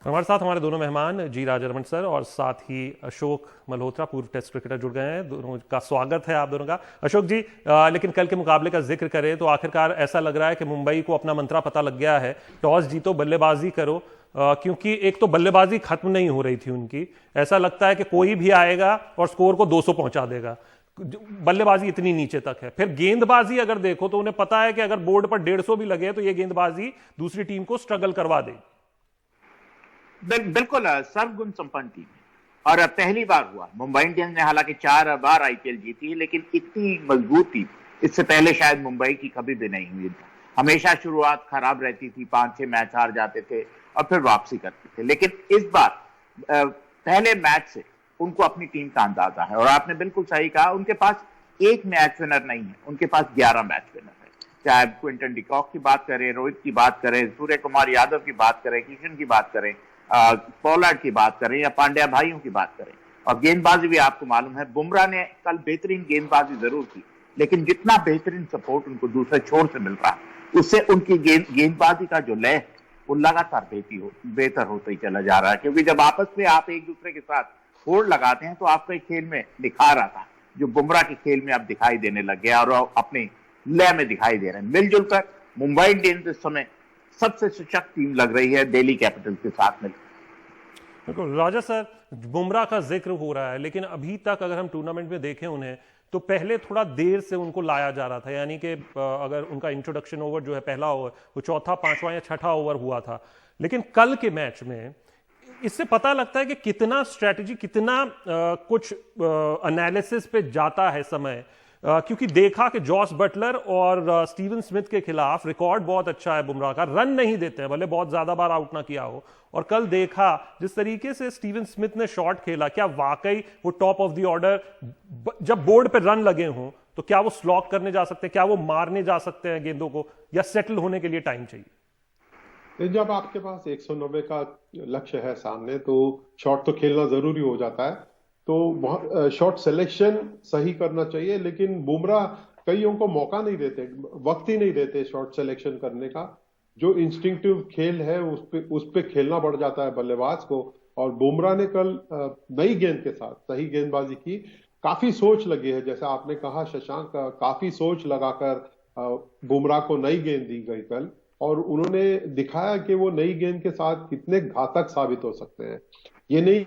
हमारे साथ हमारे दोनों मेहमान जी राजारमण सर और साथ ही अशोक मल्होत्रा, पूर्व टेस्ट क्रिकेटर, जुड़ गए हैं। दोनों का स्वागत है आप दोनों का। अशोक जी, लेकिन कल के मुकाबले का जिक्र करें तो आखिरकार ऐसा लग रहा है कि मुंबई को अपना मंत्रा पता लग गया है, टॉस जीतो बल्लेबाजी करो। क्योंकि एक तो बल्लेबाजी खत्म नहीं हो रही थी उनकी, ऐसा लगता है कि कोई भी आएगा और स्कोर को 200 पहुंचा देगा। बल्लेबाजी इतनी नीचे तक है। फिर गेंदबाजी अगर देखो तो उन्हें पता है कि अगर बोर्ड पर 150 भी लगे तो ये गेंदबाजी दूसरी टीम को स्ट्रगल करवा दे। बिल्कुल सर्वगुण संपन्न टीम है और पहली बार हुआ। मुंबई इंडियंस ने हालांकि 4 बार आईपीएल जीती है, लेकिन इतनी मजबूत टीम इससे पहले शायद मुंबई की कभी भी नहीं हुई। हमेशा शुरुआत खराब रहती थी, 5-6 मैच हार जाते थे और फिर वापसी करते थे, लेकिन इस बार पहले मैच से उनको अपनी टीम का अंदाजा है। और आपने बिल्कुल सही कहा, उनके पास एक मैच विनर नहीं है, उनके पास 11 मैच विनर है। चाहे क्विंटन डिकॉक की बात करें, रोहित की बात करें, सूर्य कुमार यादव की बात करें, किशन की बात करें, पोलार्ड की बात करें या पांड्या भाइयों की बात करें। और गेंदबाजी भी आपको मालूम है, बुमराह ने कल बेहतरीन गेंदबाजी जरूर की, लेकिन जितना बेहतरीन सपोर्ट उनको दूसरे छोर से मिल रहा है, उससे उनकी गेंदबाजी का जो लय है वो लगातार बेहतर होता ही चला जा रहा है। क्योंकि जब आपस में आप एक दूसरे के साथ होड़ लगाते हैं तो आपके खेल में निखार आता है, जो बुमराह के खेल में अब दिखाई देने लग गया और अपने लय में दिखाई दे रहे हैं। मिलजुल कर मुंबई इंडियंस इस समय सबसे सशक्त टीम लग रही है दिल्ली कैपिटल के साथ में। बिल्कुल राजा सर, बुमराह का जिक्र हो रहा है, लेकिन अभी तक अगर हम टूर्नामेंट में देखें उन्हें तो पहले थोड़ा देर से उनको लाया जा रहा था। यानी कि अगर उनका इंट्रोडक्शन ओवर जो है, पहला ओवर, वो चौथा, पांचवा या छठा ओवर हुआ था। लेकिन कल के मैच में इससे पता लगता है कि कितना स्ट्रेटजी, कितना कुछ एनालिसिस पे जाता है समय। क्योंकि देखा कि जॉस बटलर और स्टीवन स्मिथ के खिलाफ रिकॉर्ड बहुत अच्छा है बुमराह का, रन नहीं देते हैं, भले बहुत ज्यादा बार आउट ना किया हो। और कल देखा जिस तरीके से स्टीवन स्मिथ ने शॉट खेला, क्या वाकई वो टॉप ऑफ द ऑर्डर, जब बोर्ड पे रन लगे हों तो क्या वो स्लॉक करने जा सकते हैं, क्या वो मारने जा सकते हैं गेंदों को, या सेटल होने के लिए टाइम चाहिए? जब आपके पास 190 का लक्ष्य है सामने तो शॉट तो खेलना जरूरी हो जाता है। तो शॉट सिलेक्शन सही करना चाहिए, लेकिन बुमराह कईयों को मौका नहीं देते, वक्त ही नहीं देते शॉट सिलेक्शन करने का। जो इंस्टिंक्टिव खेल है उस पे खेलना पड़ जाता है बल्लेबाज को। और बुमराह ने कल नई गेंद के साथ सही गेंदबाजी की, काफी सोच लगी है, जैसा आपने कहा शशांक, काफी सोच लगाकर बुमराह को नई गेंद दी गई कल, और उन्होंने दिखाया कि वो नई गेंद के साथ कितने घातक साबित हो सकते हैं। ये नहीं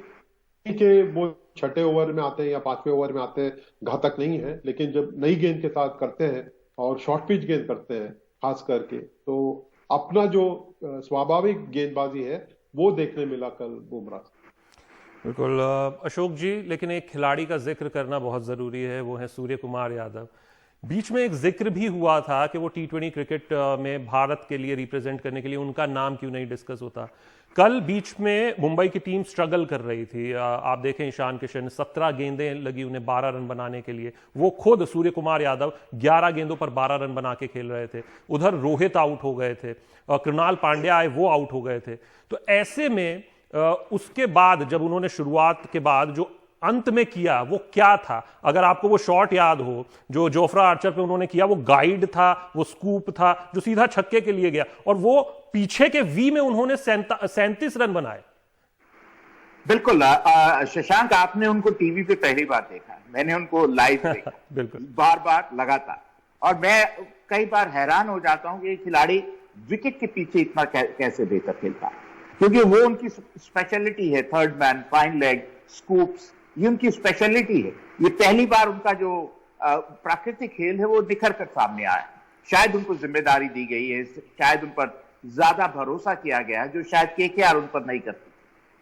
कि वो छठे ओवर में आते हैं या 5वें ओवर में आते हैं घातक नहीं है, लेकिन जब नई गेंद के साथ करते हैं और शॉर्ट पिच गेंद करते हैं खास करके, तो अपना जो स्वाभाविक गेंदबाजी है वो देखने मिला कल बुमराह। बिल्कुल अशोक जी, लेकिन एक खिलाड़ी का जिक्र करना बहुत जरूरी है, वो है सूर्य कुमार यादव। बीच में एक जिक्र भी हुआ था कि वो T20 क्रिकेट में भारत के लिए रिप्रेजेंट करने के लिए उनका नाम क्यों नहीं डिस्कस होता। कल बीच में मुंबई की टीम स्ट्रगल कर रही थी। आप देखें ईशान किशन, 17 गेंदें लगी उन्हें 12 रन बनाने के लिए। वो खुद सूर्य कुमार यादव 11 गेंदों पर 12 रन बना के खेल रहे थे। उधर रोहित आउट हो गए थे, कृणाल पांड्या आए, वो आउट हो गए थे। तो ऐसे में उसके बाद जब उन्होंने शुरुआत के बाद जो अंत में किया वो क्या था? अगर आपको वो शॉट याद हो जो जोफ्रा आर्चर पे उन्होंने किया, वो गाइड था, वो स्कूप था जो सीधा छक्के के लिए गया, और वो पीछे के वी में उन्होंने 37 रन बनाए। बिल्कुल शशांक, आपने उनको टीवी पे पहली बार देखा, मैंने उनको लाइव देखा बिल्कुल, बार बार लगातार, और मैं कई बार हैरान हो जाता हूं कि ये खिलाड़ी विकेट के पीछे इतना कैसे बेहतर खेलता है, क्योंकि वो उनकी स्पेशलिटी है। Third man, fine leg, scoops, ये उनकी स्पेशलिटी है। ये पहली बार उनका जो प्राकृतिक खेल है वो निखर कर सामने आया। शायद उनको जिम्मेदारी दी गई है, शायद उन पर ज्यादा भरोसा किया गया है, जो शायद केकेआर उन पर नहीं करती।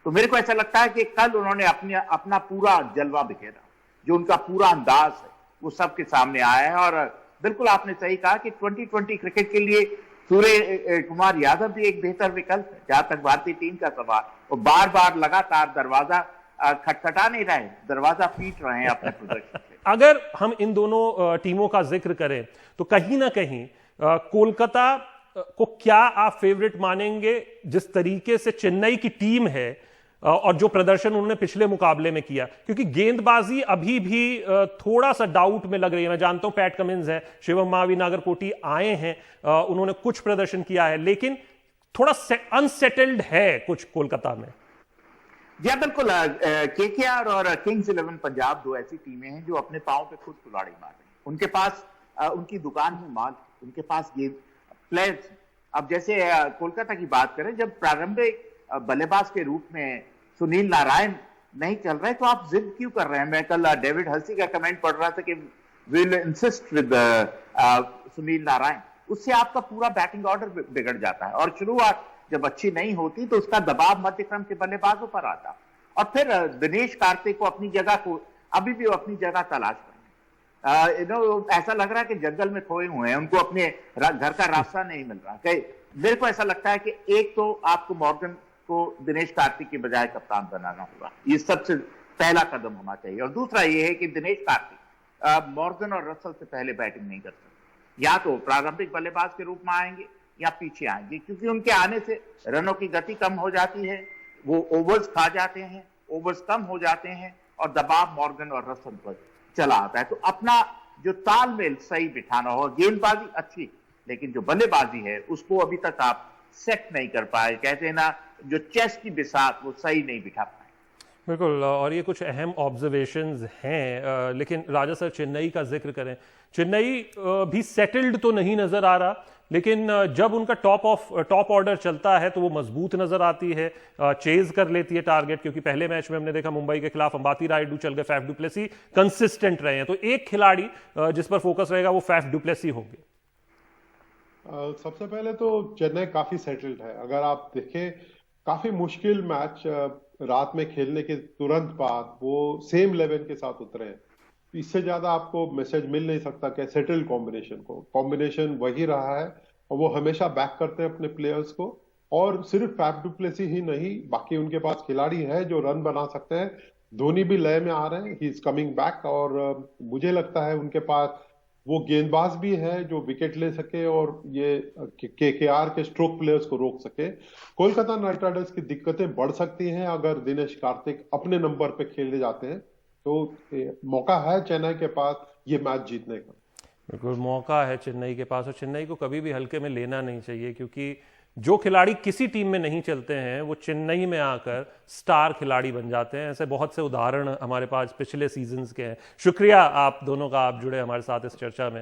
तो मेरे को ऐसा लगता है कि कल उन्होंने अपना पूरा जलवा बिखेरा, जो उनका पूरा अंदाज है वो सबके सामने आया है। और बिल्कुल आपने सही कहा कि 2020 क्रिकेट के लिए सूर्य कुमार यादव भी एक बेहतर विकल्प है जहां तक भारतीय टीम का सवाल। और बार बार लगातार दरवाजा खटखटा नहीं रहे, दरवाजा पीट रहे हैं अपने प्रदर्शन से। अगर हम इन दोनों टीमों का जिक्र करें तो कहीं ना कहीं कोलकाता को क्या आप फेवरेट मानेंगे? जिस तरीके से चेन्नई की टीम है और जो प्रदर्शन उन्होंने पिछले मुकाबले में किया, क्योंकि गेंदबाजी अभी भी थोड़ा सा डाउट में लग रही है। मैं जानता हूं पैट कमिंस है, शिवम मावी, नागरकोटी आए हैं, उन्होंने कुछ प्रदर्शन किया है, लेकिन थोड़ा अनसेटल्ड है कुछ कोलकाता में। जी बिल्कुल। केकेआर और किंग्स 11 पंजाब दो ऐसी टीमें हैं जो अपने पांव पे खुद कुल्हाड़ी मार रही हैं। उनके पास उनकी दुकान में माल, उनके पास ये प्लेयर्स। अब जैसे कोलकाता की बात करें, जब प्रारंभिक बल्लेबाज के रूप में सुनील नारायण नहीं चल रहे तो आप जिद क्यों कर रहे हैं? मैं कल डेविड हल्सी का कमेंट पढ़ रहा था कि will insist with Sunil Narayan. उससे आपका पूरा बैटिंग ऑर्डर बिगड़ जाता है और शुरुआत जब अच्छी नहीं होती तो उसका दबाव मध्य क्रम के बल्लेबाजों पर आता। और फिर दिनेश कार्तिक को अपनी जगह को अभी भी वो अपनी जगह तलाश रहे हैं। ऐसा लग रहा है कि जंगल में खोए हुए हैं, उनको अपने घर का रास्ता नहीं मिल रहा। मेरे को ऐसा लगता है कि एक तो आपको मॉर्गन को दिनेश कार्तिक के बजाय कप्तान बनाना होगा, ये सबसे पहला कदम होना चाहिए। और दूसरा ये है कि दिनेश कार्तिक मॉर्गन और रसल से पहले बैटिंग नहीं कर सकते। या तो प्रारंभिक बल्लेबाज के रूप में आएंगे या पीछे आएंगे, क्योंकि उनके आने से रनों की गति कम हो जाती है, वो ओवर्स खा जाते हैं, ओवर्स कम हो जाते हैं और दबाव मॉर्गन और रसल पर चला आता है। तो अपना जो तालमेल सही बिठाना हो, गेंदबाजी अच्छी लेकिन जो बल्लेबाजी है उसको अभी तक आप सेट नहीं कर पाए। कहते हैं ना, जो चेस की बिसात वो सही नहीं बिठा पाए। बिल्कुल, और ये कुछ अहम ऑब्जर्वेशंस हैं। लेकिन राजा सर, चेन्नई का जिक्र करें, चेन्नई भी सेटल्ड तो नहीं नजर आ रहा, लेकिन जब उनका टॉप ऑर्डर चलता है तो वो मजबूत नजर आती है, चेज कर लेती है टारगेट। क्योंकि पहले मैच में हमने देखा मुंबई के खिलाफ अंबाती रायडू चल गए, फैफ डुप्लेसी कंसिस्टेंट रहे हैं। तो एक खिलाड़ी जिस पर फोकस रहेगा वो फैफ डुप्लेसी होंगे। सबसे पहले तो चेन्नई काफी सेटल्ड है। अगर आप देखें, काफी मुश्किल मैच रात में खेलने के तुरंत बाद वो सेम 11 के साथ उतरे हैं। इससे ज्यादा आपको मैसेज मिल नहीं सकता कि सेटल्ड कॉम्बिनेशन वही रहा है और वो हमेशा बैक करते हैं अपने प्लेयर्स को। और सिर्फ फैफ डुप्लेसी ही नहीं, बाकी उनके पास खिलाड़ी है जो रन बना सकते हैं। धोनी भी लय में आ रहे हैं, ही इज कमिंग बैक। और मुझे लगता है उनके पास वो गेंदबाज भी है जो विकेट ले सके और ये केकेआर के स्ट्रोक प्लेयर्स को रोक सके। कोलकाता नाइट राइडर्स की दिक्कतें बढ़ सकती हैं अगर दिनेश कार्तिक अपने नंबर पे खेलने जाते हैं। तो मौका है चेन्नई के पास ये मैच जीतने का। बिल्कुल मौका है चेन्नई के पास, और चेन्नई को कभी भी हल्के में लेना नहीं चाहिए, क्योंकि जो खिलाड़ी किसी टीम में नहीं चलते हैं वो चेन्नई में आकर स्टार खिलाड़ी बन जाते हैं। ऐसे बहुत से उदाहरण हमारे पास पिछले सीजन्स के हैं। शुक्रिया आप दोनों का, आप जुड़े हमारे साथ इस चर्चा में।